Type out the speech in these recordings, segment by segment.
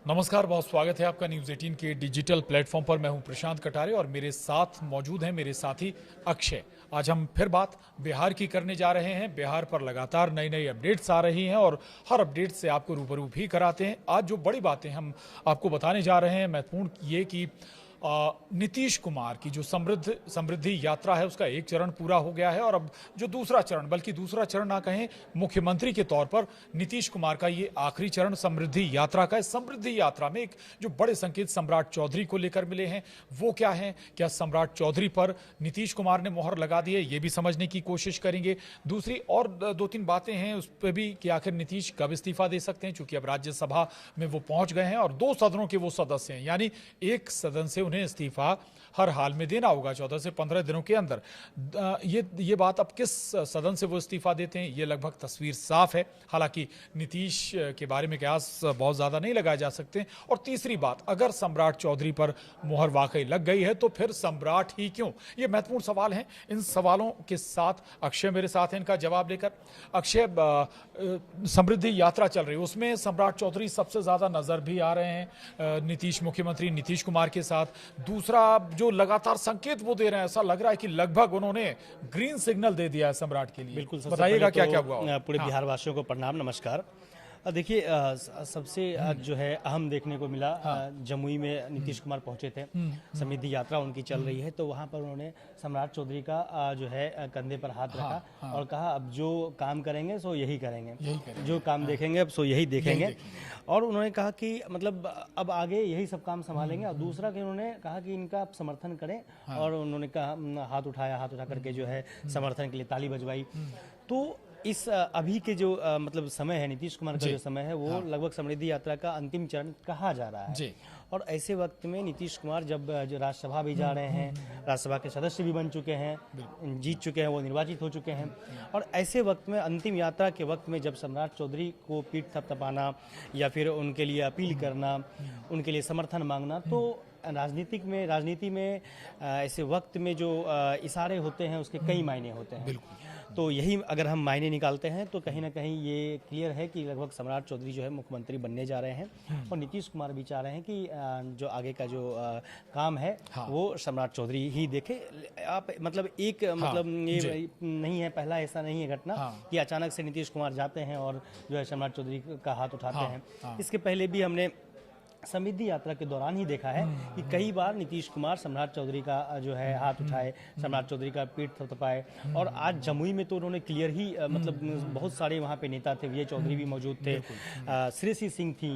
नमस्कार, बहुत स्वागत है आपका न्यूज़ 18 के डिजिटल प्लेटफॉर्म पर। मैं हूं प्रशांत कटारे और मेरे साथ मौजूद हैं मेरे साथी अक्षय। आज हम फिर बात बिहार की करने जा रहे हैं। बिहार पर लगातार नई नई अपडेट्स आ रही हैं और हर अपडेट से आपको रूबरू भी कराते हैं। आज जो बड़ी बातें हम आपको बताने जा रहे हैं, महत्वपूर्ण ये कि नीतीश कुमार की जो समृद्धि यात्रा है उसका एक चरण पूरा हो गया है और अब जो दूसरा चरण, बल्कि दूसरा चरण ना कहें, मुख्यमंत्री के तौर पर नीतीश कुमार का ये आखिरी चरण समृद्धि यात्रा का है। समृद्धि यात्रा में एक जो बड़े संकेत सम्राट चौधरी को लेकर मिले हैं वो क्या है, क्या सम्राट चौधरी पर नीतीश कुमार ने मोहर लगा दी है, ये भी समझने की कोशिश करेंगे। दूसरी और दो तीन बातें हैं उस पर भी कि आखिर नीतीश कब इस्तीफा दे सकते हैं, चूंकि अब राज्यसभा में वो पहुंच गए हैं और दो सदनों के वो सदस्य हैं, यानी एक सदन से उन्हें इस्तीफा हर हाल में देना होगा 14 से 15 दिनों के अंदर। ये बात अब किस सदन से वो इस्तीफा देते हैं, ये लगभग तस्वीर साफ है। हालांकि नीतीश के बारे में कयास बहुत ज़्यादा नहीं लगाए जा सकते। और तीसरी बात, अगर सम्राट चौधरी पर मोहर वाकई लग गई है तो फिर सम्राट ही क्यों, ये महत्वपूर्ण सवाल हैं। इन सवालों के साथ अक्षय मेरे साथ हैं इनका जवाब लेकर। अक्षय, समृद्धि यात्रा चल रही है, उसमें सम्राट चौधरी सबसे ज़्यादा नज़र भी आ रहे हैं नीतीश मुख्यमंत्री नीतीश कुमार के साथ। दूसरा, जो लगातार संकेत वो दे रहे हैं, ऐसा लग रहा है कि लगभग उन्होंने ग्रीन सिग्नल दे दिया है सम्राट के लिए। बिल्कुल, बताइएगा क्या क्या हुआ। पूरे बिहार वासियों को प्रणाम, नमस्कार। देखिए, सबसे जो है अहम देखने को मिला, जमुई में नीतीश कुमार पहुंचे थे। समृद्धि यात्रा उनकी चल रही है, तो वहां पर उन्होंने सम्राट चौधरी का जो है कंधे पर हाथ रखा और कहा अब जो काम करेंगे सो यही करेंगे, जो काम देखेंगे अब सो यही देखेंगे। और उन्होंने कहा कि मतलब अब आगे यही सब काम संभालेंगे। और दूसरा कि उन्होंने कहा कि इनका आप समर्थन करें, और उन्होंने कहा, हाथ उठा करके जो है समर्थन के लिए ताली बजवाई। तो इस अभी के जो मतलब समय है, नीतीश कुमार का जो समय है, वो लगभग समृद्धि यात्रा का अंतिम चरण कहा जा रहा है। और ऐसे वक्त में नीतीश कुमार जब जो राज्यसभा भी जा रहे हैं, राज्यसभा के सदस्य भी बन चुके हैं, जीत चुके हैं, वो निर्वाचित हो चुके हैं, और ऐसे वक्त में अंतिम यात्रा के वक्त में जब सम्राट चौधरी को पीठ थपथपाना या फिर उनके लिए अपील करना, उनके लिए समर्थन मांगना, तो राजनीति में ऐसे वक्त में जो इशारे होते हैं उसके कई मायने होते हैं। तो यही अगर हम मायने निकालते हैं तो कहीं ना कहीं ये क्लियर है कि लगभग सम्राट चौधरी जो है मुख्यमंत्री बनने जा रहे हैं। और नीतीश कुमार भी चाह रहे हैं कि जो आगे का जो काम है वो सम्राट चौधरी ही देखे। आप मतलब मतलब ये नहीं है, पहला ऐसा नहीं है घटना कि अचानक से नीतीश कुमार जाते हैं और जो है सम्राट चौधरी का हाथ उठाते हैं। इसके पहले भी हमने समृद्धि यात्रा के दौरान ही देखा है कि कई बार नीतीश कुमार सम्राट चौधरी का जो है हाथ उठाए, सम्राट चौधरी का पीठ थपथपाए। और आज जमुई में तो उन्होंने क्लियर ही मतलब बहुत सारे वहाँ पे नेता थे, विजय चौधरी भी मौजूद थे, श्रेयसी सिंह थी,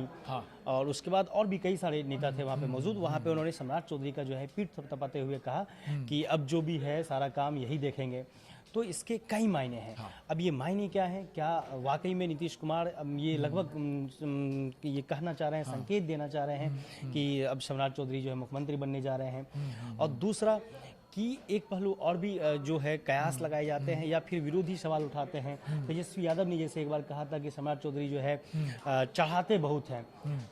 और उसके बाद और भी कई सारे नेता थे वहाँ पे मौजूद। वहाँ पे उन्होंने सम्राट चौधरी का जो है पीठ थपथपाते हुए कहा कि अब जो भी है सारा काम यही देखेंगे। तो इसके कई मायने हैं। अब ये मायने क्या हैं, क्या वाकई में नीतीश कुमार ये लगभग ये कहना चाह रहे हैं, संकेत देना चाह रहे हैं कि अब सम्राट चौधरी जो है मुख्यमंत्री बनने जा रहे हैं। और दूसरा कि एक पहलू और भी जो है कयास लगाए जाते हैं या फिर विरोधी सवाल उठाते हैं। तेजस्वी यादव ने जैसे एक बार कहा था कि सम्राट चौधरी जो है चढ़ाते बहुत हैं,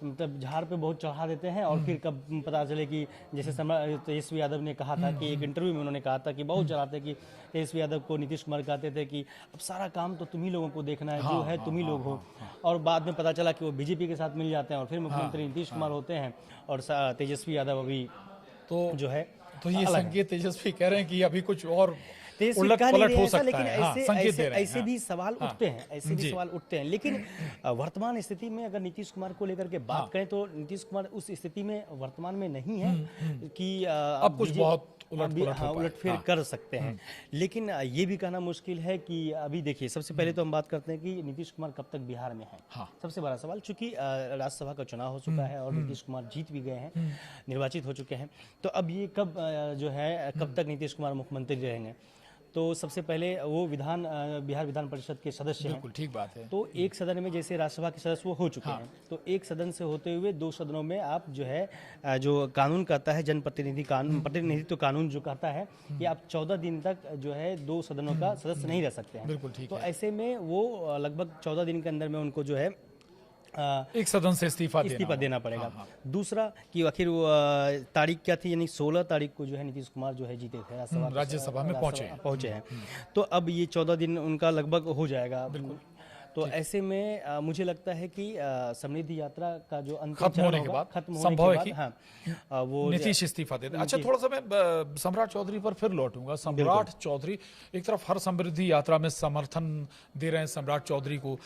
मतलब झाड़ पे बहुत चढ़ा देते हैं, और फिर कब पता चले कि जैसे तेजस्वी यादव ने कहा था कि एक इंटरव्यू में उन्होंने कहा था कि बहुत चढ़ाते, कि तेजस्वी यादव को नीतीश कुमार कहते थे कि अब सारा काम तो तुम ही लोगों को देखना है, जो है तुम ही लोग हो। और बाद में पता चला कि वो बीजेपी के साथ मिल जाते हैं और फिर मुख्यमंत्री नीतीश कुमार होते हैं, और तेजस्वी यादव अभी तो जो है। तो ये संकेत तेजस्वी कह रहे हैं कि अभी कुछ और उलट पलट हो सकता लेकिन है। ऐसे भी सवाल उठते हैं, ऐसे भी सवाल उठते हैं। लेकिन वर्तमान स्थिति में अगर नीतीश कुमार को लेकर के बात करें तो नीतीश कुमार उस स्थिति में वर्तमान में नहीं है कि अब कुछ बहुत उलटफेर कर सकते हैं। लेकिन ये भी कहना मुश्किल है कि अभी देखिए, सबसे पहले तो हम बात करते हैं कि नीतीश कुमार कब तक बिहार में है। सबसे बड़ा सवाल, चूंकि राज्यसभा का चुनाव हो चुका है और नीतीश कुमार जीत भी गए हैं, निर्वाचित हो चुके हैं, तो अब ये कब जो है कब तक नीतीश कुमार मुख्यमंत्री रहेंगे। तो सबसे पहले वो बिहार विधान परिषद के सदस्य हैं। बिल्कुल ठीक बात है। तो एक सदन में जैसे राज्यसभा के सदस्य वो हो चुके हैं, तो एक सदन से होते हुए दो सदनों में आप जो है जो कानून कहता है, प्रतिनिधित्व कानून जो कहता है कि आप 14 दिन तक जो है दो सदनों का सदस्य नहीं रह सकते हैं। बिल्कुल ठीक। तो ऐसे में वो लगभग 14 दिन के अंदर में उनको जो है एक सदन से इस्तीफा देना पड़ेगा। दूसरा कि आखिर वो तारीख क्या थी, यानी 16 तारीख को जो है नीतीश कुमार जो है जीते थे, राज्यसभा में पहुंचे हैं। तो अब ये 14 दिन उनका लगभग हो जाएगा। तो ऐसे में मुझे लगता है कि समृद्धि यात्रा का जो अंतिम खत्म चरण होने के होगा, बाद खत्म होने संभव के है कि बाद, हाँ, वो नीतीश इस्तीफा दे दे। अच्छा, थोड़ा सा मैं सम्राट चौधरी पर फिर लौटूंगा। सम्राट चौधरी एक तरफ हर समृद्धि यात्रा में समर्थन दे रहे हैं सम्राट चौधरी को,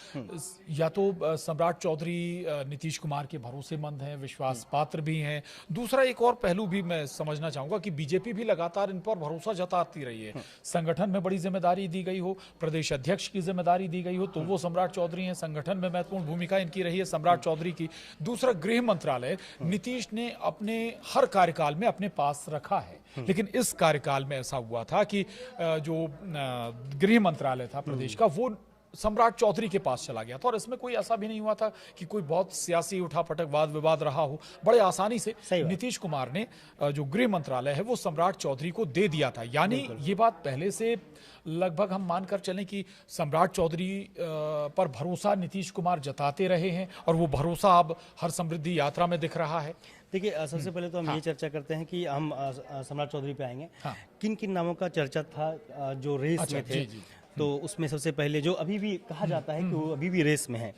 या तो सम्राट चौधरी नीतीश कुमार के भरोसेमंद हैं, विश्वास पात्र भी हैं। दूसरा एक और पहलू भी मैं समझना चाहूंगा कि बीजेपी भी लगातार इन पर भरोसा जताती रही है। संगठन में बड़ी जिम्मेदारी दी गई हो, प्रदेश अध्यक्ष की जिम्मेदारी दी गई हो, तो वो सम्राट चौधरी हैं। संगठन में महत्वपूर्ण भूमिका इनकी रही है सम्राट चौधरी की। दूसरा, गृह मंत्रालय नीतीश ने अपने हर कार्यकाल में अपने पास रखा है, लेकिन इस कार्यकाल में ऐसा हुआ था कि जो गृह मंत्रालय था प्रदेश का, वो सम्राट चौधरी के पास चला गया था। और इसमें कोई ऐसा भी नहीं हुआ था कि कोई बहुत सियासी उठापटक वाद विवाद रहा हो। बड़े आसानी से नीतीश कुमार ने जो गृह मंत्रालय है वो सम्राट चौधरी को दे दिया था। यानी ये बात पहले से लगभग हम मानकर चलें कि सम्राट चौधरी पर भरोसा नीतीश कुमार जताते रहे हैं, और वो भरोसा अब हर समृद्धि यात्रा में दिख रहा है। देखिए, सबसे पहले तो हम ये चर्चा करते हैं कि हम सम्राट चौधरी पे आएंगे। किन किन नामों का चर्चा था जो रेस में थे? तो उसमें सबसे पहले जो अभी भी कहा जाता है कि वो अभी भी रेस में है,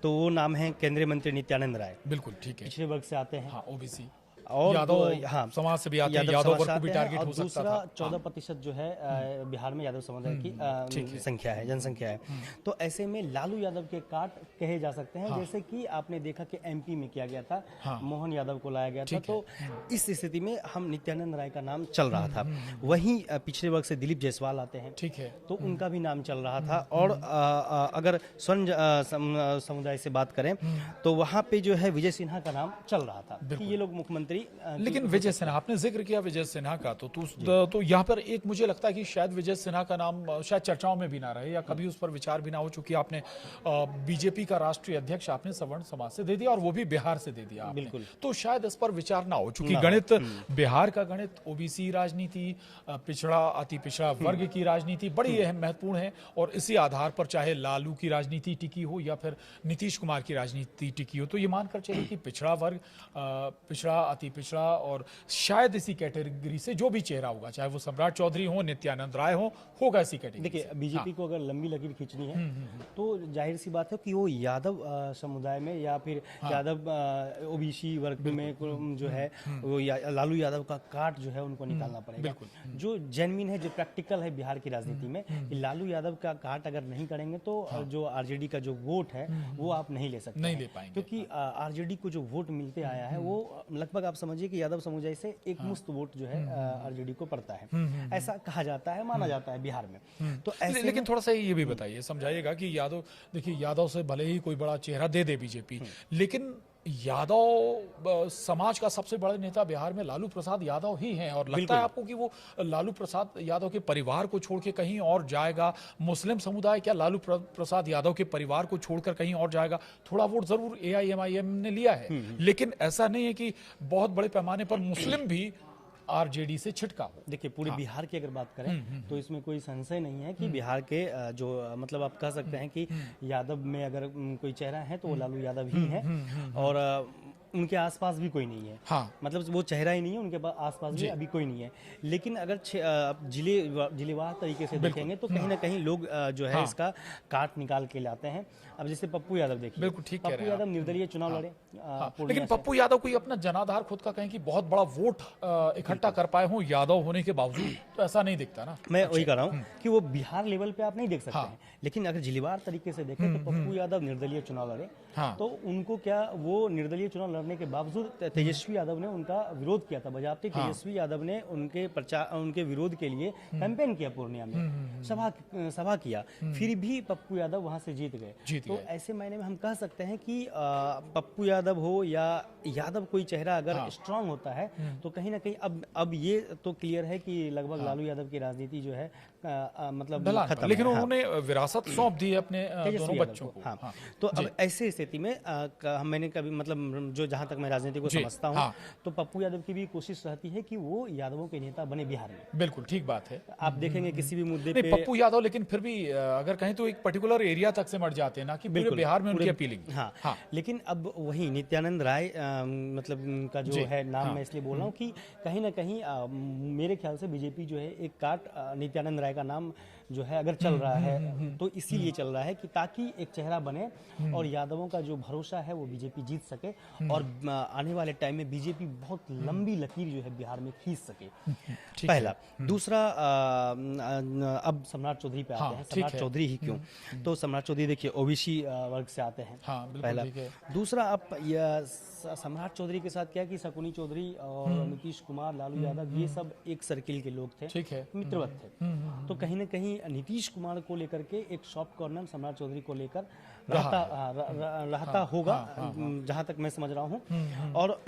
तो वो नाम है केंद्रीय मंत्री नित्यानंद राय। बिल्कुल ठीक है, पिछड़े वर्ग से आते हैं, ओबीसी और यादव, हाँ, समाज से भी आते हैं, यादव वर्ग को भी टारगेट हो सकता दूसरा था। 14% जो है बिहार में यादव समुदाय की संख्या है, जनसंख्या है। तो ऐसे में लालू यादव के काट कहे जा सकते हैं, जैसे कि आपने देखा कि एमपी में किया गया था, मोहन यादव को लाया गया था। तो इस स्थिति में हम नित्यानंद राय का नाम चल रहा था। वहीं पिछड़े वर्ग से दिलीप जायसवाल आते हैं, ठीक है, तो उनका भी नाम चल रहा था। और अगर स्वर्ण समुदाय से बात करें तो वहाँ पे जो है विजय सिन्हा का नाम चल रहा था कि ये लोग मुख्यमंत्री। लेकिन विजय सिन्हा, आपने जिक्र किया विजय सिन्हा का, तो यहाँ पर एक मुझे लगता है कि शायद विजय सिन्हा का नाम शायद चर्चाओं में भी ना रहे, या कभी उस पर विचार भी ना हो, चूंकि आपने बीजेपी का राष्ट्रीय अध्यक्ष आपने सवर्ण समाज से दे दिया, और वो भी बिहार से दे दिया आपने। बिल्कुल, तो शायद इस पर विचार ना हो, चूंकि गणित, बिहार का गणित, ओबीसी राजनीति, पिछड़ा अति पिछड़ा वर्ग की राजनीति बड़ी महत्वपूर्ण है। और इसी आधार पर चाहे लालू की राजनीति टिकी हो या फिर नीतीश कुमार की राजनीति टिकी हो, तो ये मानकर चले कि पिछड़ा वर्ग, पिछड़ा अति पिछड़ा, और शायद इसी कैटेगरी से जो भी चेहरा होगा, चाहे वो सम्राट चौधरी हो, नित्यानंद राय हो, होगा इसी कैटेगरी। देखिए, बीजेपी को अगर लंबी लकीर खींचनी है तो जाहिर सी बात है कि वो यादव समुदाय में या फिर यादव ओबीसी वर्ग में जो है वो लालू यादव का काट जो है उनको निकालना पड़ेगा। जो जेन्युइन है, जो प्रैक्टिकल है बिहार की राजनीति में, कि लालू यादव का काट अगर नहीं करेंगे तो जो आरजेडी का जो वोट है वो आप नहीं ले सकते, नहीं ले पाएंगे, क्योंकि आरजेडी को जो वोट मिलते आया है वो लगभग आप समझिए कि यादव समुदाय से एक मुश्त वोट जो है आरजेडी को पड़ता है, ऐसा कहा जाता है, माना जाता है बिहार में। तो ऐसे लेकिन थोड़ा सा ये भी बताइए, समझाइएगा कि यादव, देखिए यादव से भले ही कोई बड़ा चेहरा दे दे बीजेपी, लेकिन यादव समाज का सबसे बड़ा नेता बिहार में लालू प्रसाद यादव ही हैं। और लगता है आपको कि वो लालू प्रसाद यादव के परिवार को छोड़ के कहीं और जाएगा? मुस्लिम समुदाय क्या लालू प्रसाद यादव के परिवार को छोड़कर कहीं और जाएगा? थोड़ा वोट जरूर एआईएमआईएम ने लिया है, लेकिन ऐसा नहीं है कि बहुत बड़े पैमाने पर मुस्लिम भी आरजेडी से छिटका हो। देखिए, पूरे बिहार की अगर बात करें तो इसमें कोई संशय नहीं है कि बिहार के जो मतलब आप कह सकते हैं कि यादव में अगर कोई चेहरा है तो वो लालू यादव ही है, और उनके आसपास भी कोई नहीं है। मतलब वो चेहरा ही नहीं है, उनके आसपास भी अभी कोई नहीं है। लेकिन अगर जिलेवार तरीके से देखेंगे तो कहीं ना कहीं लोग जो है इसका काट निकाल के लाते हैं। अब जैसे पप्पू यादव देखिए, बिल्कुल ठीक कह रहे हैं, पप्पू यादव निर्दलीय चुनाव लड़े, लेकिन पप्पू यादव कोई अपना जनाधार खुद का कहें कि बहुत बड़ा वोट इकट्ठा कर पाए हों यादव होने के बावजूद, तो ऐसा नहीं दिखता ना। मैं वही कह रहा हूँ कि वो बिहार लेवल पे आप नहीं देख सकते हैं, लेकिन अगर जिलेवार तरीके से देखें तो पप्पू यादव निर्दलीय चुनाव लड़े, तो उनको क्या, वो निर्दलीय चुनाव लड़ने के बावजूद तेजस्वी यादव ने उनका विरोध किया था, बजाते तेजस्वी यादव ने उनके विरोध के लिए कैंपेन किया, पूर्णिया में सभा किया, फिर भी पप्पू यादव वहां से जीत गए। तो ऐसे मायने में हम कह सकते हैं कि पप्पू यादव हो या यादव कोई चेहरा अगर स्ट्रांग होता है तो कहीं ना कहीं अब ये तो क्लियर है कि लगभग लालू यादव की राजनीति जो है मतलब खत्म, लेकिन उन्होंने विरासत सौंप दी है अपने दोनों बच्चों को। तो अब ऐसे स्थिति में मैंने कभी मतलब जो जहां तक मैं राजनीति को समझता हूं, तो पप्पू यादव की भी कोशिश रहती है कि वो यादवों के नेता बने बिहार में। बिल्कुल ठीक बात है, आप देखेंगे किसी भी मुद्दे पे पप्पू यादव, लेकिन फिर भी अगर कहें तो एक पर्टिकुलर एरिया तक सिमट जाते हैं ना कि पूरे बिहार में उनकी अपीलिंग। लेकिन अब वही नित्यानंद राय मतलब का जो है नाम मैं इसलिए बोल रहा हूँ कि कहीं ना कहीं मेरे ख्याल से बीजेपी जो है एक काट नित्यानंद राय का नाम जो है अगर चल रहा है तो इसीलिए चल रहा है कि ताकि एक चेहरा बने और यादवों का जो भरोसा है वो बीजेपी जीत सके और आने वाले टाइम में बीजेपी बहुत लंबी लकीर जो है बिहार में खींच सके। पहला। दूसरा, अब सम्राट चौधरी पे आते हैं। सम्राट चौधरी ही क्यों? तो सम्राट चौधरी देखिए ओबीसी वर्ग से आते हैं। पहला। दूसरा, अब सम्राट चौधरी के साथ क्या कि शकुनी चौधरी और नीतीश कुमार, लालू यादव, ये सब एक सर्किल के लोग थे, मित्रवत थे। तो कहीं ना कहीं नीतीश कुमार को लेकर के एक सॉफ्ट कॉर्नर सम्राट चौधरी को लेकर रहता होगा, जहां तक मैं समझ रहा हूं। और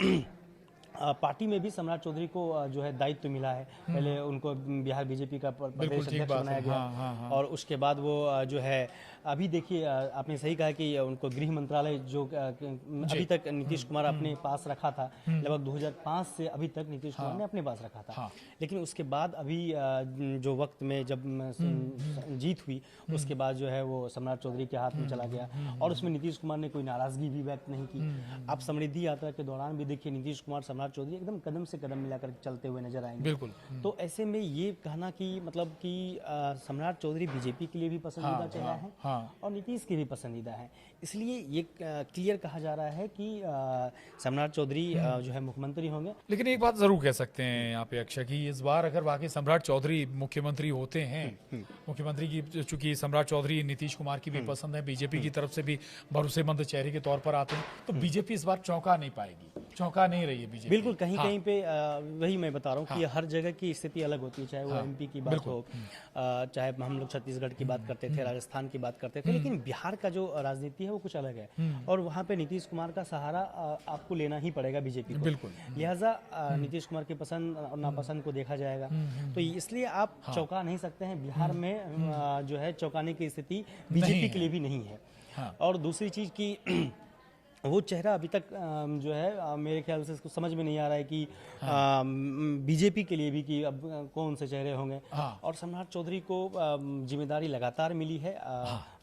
पार्टी में भी सम्राट चौधरी को जो है दायित्व मिला है। पहले उनको बिहार बीजेपी का प्रदेश अध्यक्ष बनाया गया और उसके बाद वो जो है अभी देखिए आपने सही कहा कि उनको गृह मंत्रालय जो अभी तक नीतीश कुमार अपने पास रखा था, लगभग 2005 से अभी तक नीतीश कुमार ने अपने पास रखा था। लेकिन उसके बाद अभी जो वक्त में जब जीत हुई उसके बाद जो है वो सम्राट चौधरी के हाथ में चला गया और उसमें नीतीश कुमार ने कोई नाराजगी भी व्यक्त नहीं की। आप समृद्धि यात्रा के दौरान भी देखिए नीतीश कुमार सम्राट चौधरी एकदम कदम से कदम मिलाकर चलते हुए नजर आएंगे। बिल्कुल। तो ऐसे में ये कहना कि मतलब कि सम्राट चौधरी बीजेपी के लिए भी पसंदीदा चेहरा है और नीतीश के भी पसंदीदा है, इसलिए ये क्लियर कहा जा रहा है कि सम्राट चौधरी जो है मुख्यमंत्री होंगे। लेकिन एक बात जरूर कह सकते हैं यहाँ पे अक्षय कि इस बार अगर वाकई सम्राट चौधरी मुख्यमंत्री होते हैं, मुख्यमंत्री की चूंकि सम्राट चौधरी नीतीश कुमार की भी पसंद है, बीजेपी की तरफ से भी भरोसेमंद चेहरे के तौर पर आते हैं, तो बीजेपी इस बार चौंका नहीं पाएगी, चौंका नहीं रही है बीजेपी। बिल्कुल, कहीं कहीं पे वही मैं बता रहा हूँ कि हर जगह की स्थिति अलग होती है, चाहे वो एमपी की बात हो, चाहे हम लोग छत्तीसगढ़ की बात करते थे, राजस्थान की बात करते थे, लेकिन बिहार का जो राजनीति है वो कुछ अलग है और वहाँ पे नीतीश कुमार का सहारा आपको लेना ही पड़ेगा बीजेपी को। बिल्कुल। लिहाजा नीतीश कुमार की पसंद और नापसंद को देखा जाएगा, तो इसलिए आप चौंका नहीं सकते हैं। बिहार में जो है चौंकाने की स्थिति बीजेपी के लिए भी नहीं है। और दूसरी चीज की वो चेहरा अभी तक जो है मेरे ख्याल से इसको समझ में नहीं आ रहा है कि बीजेपी के लिए भी कि अब कौन से चेहरे होंगे। और सम्राट चौधरी को जिम्मेदारी लगातार मिली है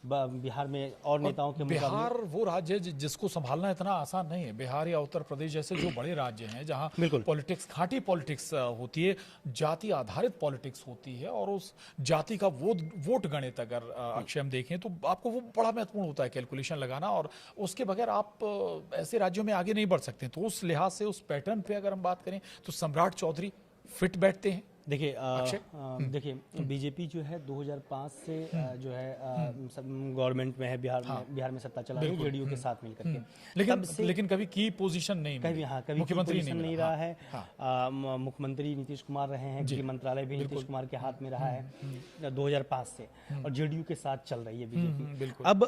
बिहार में और नेताओं के मुकाबले। बिहार वो राज्य है जिसको संभालना इतना आसान नहीं है। बिहार या उत्तर प्रदेश जैसे जो बड़े राज्य हैं जहाँ पॉलिटिक्स, खाटी पॉलिटिक्स होती है, जाति आधारित पॉलिटिक्स होती है और उस जाति का वोट गणित अगर अक्षय हम देखें तो आपको वो बड़ा महत्वपूर्ण होता है कैलकुलेशन लगाना, और उसके बगैर आप ऐसे राज्यों में आगे नहीं बढ़ सकते। तो उस लिहाज से उस पैटर्न पे अगर हम बात करें तो सम्राट चौधरी फिट बैठते हैं। देखिए बीजेपी जो है 2005 से जो है गवर्नमेंट में है, बिहार में सत्ता चला रही है जेडीयू के साथ मिलकर के। लेकिन कभी की पोजीशन नहीं, कभी मुख्यमंत्री नहीं रहा है। मुख्यमंत्री नीतीश कुमार रहे हैं, गृह मंत्रालय भी नीतीश कुमार के हाथ में रहा है 2005 से और जेडीयू के साथ चल रही है बीजेपी। अब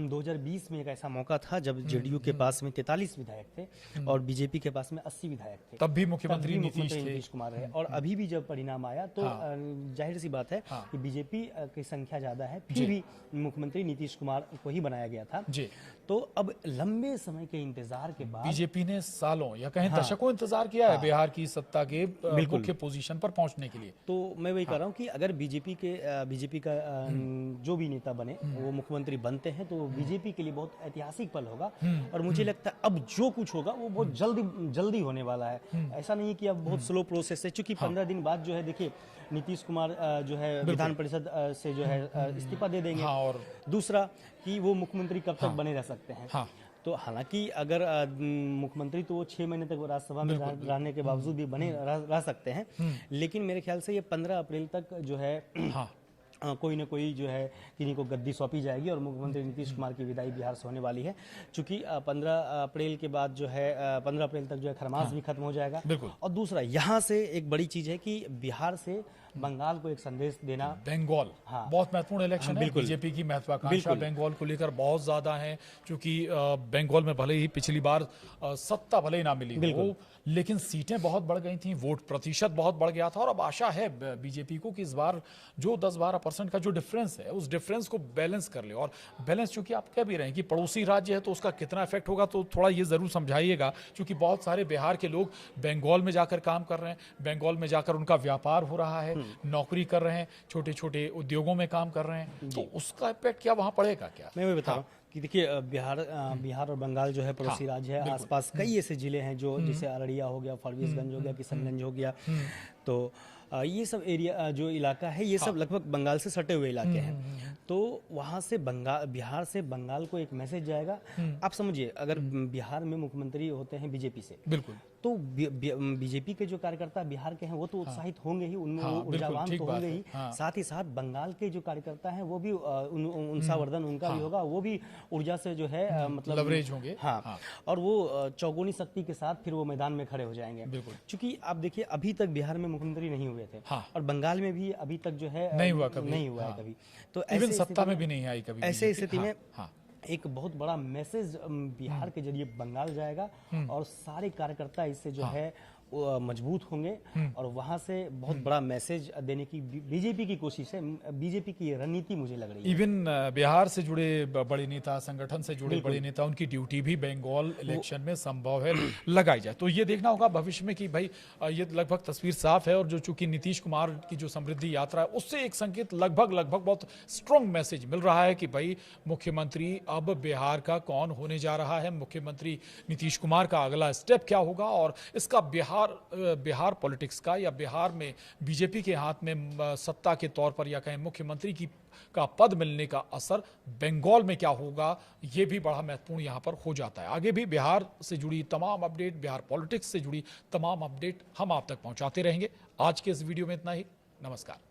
2020 में एक ऐसा मौका था जब जेडीयू के पास में 43 विधायक थे और बीजेपी के पास में 80 विधायक थे, तब भी मुख्यमंत्री नीतीश कुमार रहे। और अभी भी जब परिणाम आया तो जाहिर सी बात है कि बीजेपी की संख्या ज्यादा है, फिर भी मुख्यमंत्री नीतीश कुमार को ही बनाया गया था। तो अब लंबे समय के इंतजार के बाद बीजेपी ने सालों या कहीं दशकों इंतजार किया है बिहार की सत्ता के मुख्य पोजीशन पर पहुंचने के लिए। तो मैं वही कह रहा हूं कि अगर बीजेपी का जो भी नेता बने वो मुख्यमंत्री बनते हैं तो बीजेपी के लिए बहुत ऐतिहासिक पल होगा और मुझे लगता है अब जो कुछ होगा वो बहुत जल्दी होने वाला है। ऐसा नहीं कि अब बहुत स्लो प्रोसेस है, क्योंकि 15 दिन बाद जो है देखिए नीतीश कुमार जो है विधान परिषद से जो है इस्तीफा दे देंगे। और दूसरा कि वो मुख्यमंत्री कब तक बने रह सकते हैं। तो हालांकि अगर मुख्यमंत्री तो वो 6 महीने तक राज्यसभा में रहने के बावजूद भी बने रह सकते हैं, लेकिन मेरे ख्याल से ये 15 अप्रैल तक जो है कोई ना कोई जो है किन्हीं को गद्दी सौंपी जाएगी और मुख्यमंत्री नीतीश कुमार की विदाई बिहार से होने वाली है। चूंकि 15 अप्रैल के बाद जो है 15 अप्रैल तक जो है खरमास भी खत्म हो जाएगा। और दूसरा यहाँ से एक बड़ी चीज है कि बिहार से बंगाल को एक संदेश देना। बंगाल बहुत महत्वपूर्ण इलेक्शन है, बीजेपी की महत्वाकांक्षा बंगाल को लेकर बहुत ज्यादा है, क्योंकि बंगाल में भले ही पिछली बार सत्ता भले ही ना मिली हो, लेकिन सीटें बहुत बढ़ गई थी, वोट प्रतिशत बहुत बढ़ गया था और अब आशा है बीजेपी को कि इस बार जो 10-12% का जो डिफरेंस है उस डिफरेंस को बैलेंस कर ले। और बैलेंस चूंकि आप कह भी रहे हैं कि पड़ोसी राज्य है तो उसका कितना इफेक्ट होगा, तो थोड़ा ये जरूर समझाइएगा, क्योंकि बहुत सारे बिहार के लोग बंगाल में जाकर काम कर रहे हैं, बंगाल में जाकर उनका व्यापार हो रहा है, नौकरी कर रहे हैं, छोटे छोटे उद्योगों में काम कर रहे हैं, तो उसका इफेक्ट क्या वहां पड़ेगा क्या? मैं बता रहा हूं कि देखिए बिहार और बंगाल जो है पड़ोसी राज्य है। आसपास कई ऐसे जिले हैं जो जैसे अररिया हो गया, फरबिसगंज हो गया, किशनगंज हो गया, तो ये सब एरिया जो इलाका है ये सब लगभग बंगाल से सटे हुए इलाके हैं। तो वहाँ से बिहार से बंगाल को एक मैसेज जाएगा। आप समझिए, अगर बिहार में मुख्यमंत्री होते हैं बीजेपी से, बिल्कुल, तो बीजेपी के जो कार्यकर्ता बिहार के हैं वो तो उत्साहित होंगे ही, उनमें वो ऊर्जावान तो होंगे ही, साथ ही साथ बंगाल के जो कार्यकर्ता हैं वो भी उत्साहवर्धन उनका भी होगा, वो भी ऊर्जा से जो है मतलब लवरेज होंगे। हाँ, और वो चौगुनी शक्ति के साथ फिर वो मैदान में खड़े हो जाएंगे। क्योंकि आप देखिए, अभी तक बिहार में मुख्यमंत्री नहीं हुए थे और बंगाल में भी अभी तक जो है नहीं हुआ है कभी, तो इवन सत्ता में भी नहीं आई कभी। ऐसे स्थिति में एक बहुत बड़ा मैसेज बिहार के जरिए बंगाल जाएगा और सारे कार्यकर्ता इससे जो है मजबूत होंगे और वहां से बहुत बड़ा मैसेज देने की बीजेपी की कोशिश है, बीजेपी की रणनीति मुझे लग रही है। इवन बिहार से जुड़े बड़े नेता, संगठन से जुड़े बड़े नेता, उनकी ड्यूटी भी बंगाल इलेक्शन में संभव है लगाई जाए। तो ये देखना होगा भविष्य में कि भाई ये लगभग तस्वीर साफ है, और जो चूंकि नीतीश कुमार की जो समृद्धि यात्रा है उससे एक संकेत लगभग बहुत स्ट्रॉन्ग मैसेज मिल रहा है कि भाई मुख्यमंत्री अब बिहार का कौन होने जा रहा है, मुख्यमंत्री नीतीश कुमार का अगला स्टेप क्या होगा, और इसका बिहार पॉलिटिक्स का या बिहार में बीजेपी के हाथ में सत्ता के तौर पर या कहें मुख्यमंत्री का पद मिलने का असर बंगाल में क्या होगा, ये भी बड़ा महत्वपूर्ण यहां पर हो जाता है। आगे भी बिहार से जुड़ी तमाम अपडेट, बिहार पॉलिटिक्स से जुड़ी तमाम अपडेट हम आप तक पहुंचाते रहेंगे। आज के इस वीडियो में इतना ही। नमस्कार।